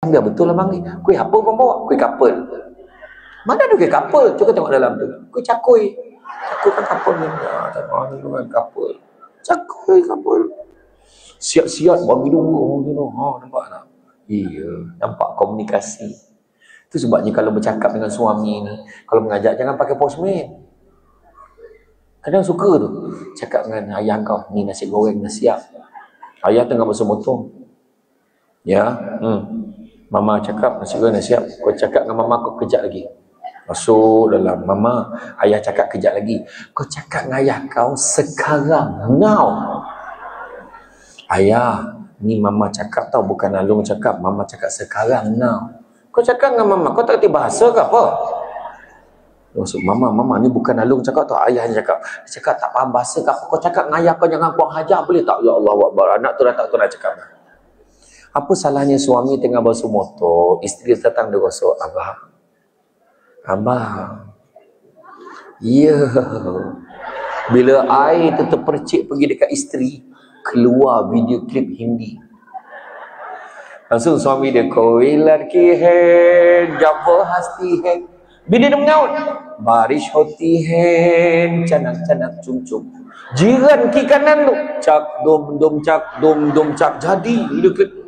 Biar betul lah bang ni. Kuih apa bang bawa? Kuih kapel. Mana ada kuih kapel? Cuba tengok dalam tu. Kuih cakui. Cakui kan kapel ni. Tengok ni kan kapel. Cakui kapel. Siap-siap bagi dua. Nampak tak? Iya. Nampak komunikasi. Itu sebabnya kalau bercakap dengan suami ni, kalau mengajak jangan pakai postmate. Kadang suka tu. Cakap dengan ayah kau. Ni nasi goreng dah siap. Ayah tengah basuh motor. Ya. Mama cakap nasi goreng dah siap. Kau cakap dengan mama kau kejap lagi. Masuk dalam. Mama, ayah cakap kejap lagi. Kau cakap dengan ayah kau sekarang. Now. Ayah, ni mama cakap tau. Bukan Alung cakap. Mama cakap sekarang. Now. Kau cakap dengan mama. Kau tak kerti bahasa ke apa? Maksud mama ni bukan Alung cakap tau. Ayah cakap. Dia cakap tak faham bahasa ke apa. Kau cakap dengan ayah kau jangan kurang hajar. Boleh tak? Ya Allah Akbar. Anak tu dah tak tahu nak cakap. Apa salahnya suami tengah basuh motor, isteri datang dia gosok, abang. Ya. Bila air tu terpercik pergi dekat isteri, keluar video klip Hindi. Langsung suami dia, koi ladki hai, jab hasti hai. Bila dia mengaut, barish hoti hai, canak-canak cum-cum. Jiran ki kanan tu, cak dom dom cak, dom dom cak. Jadi video klip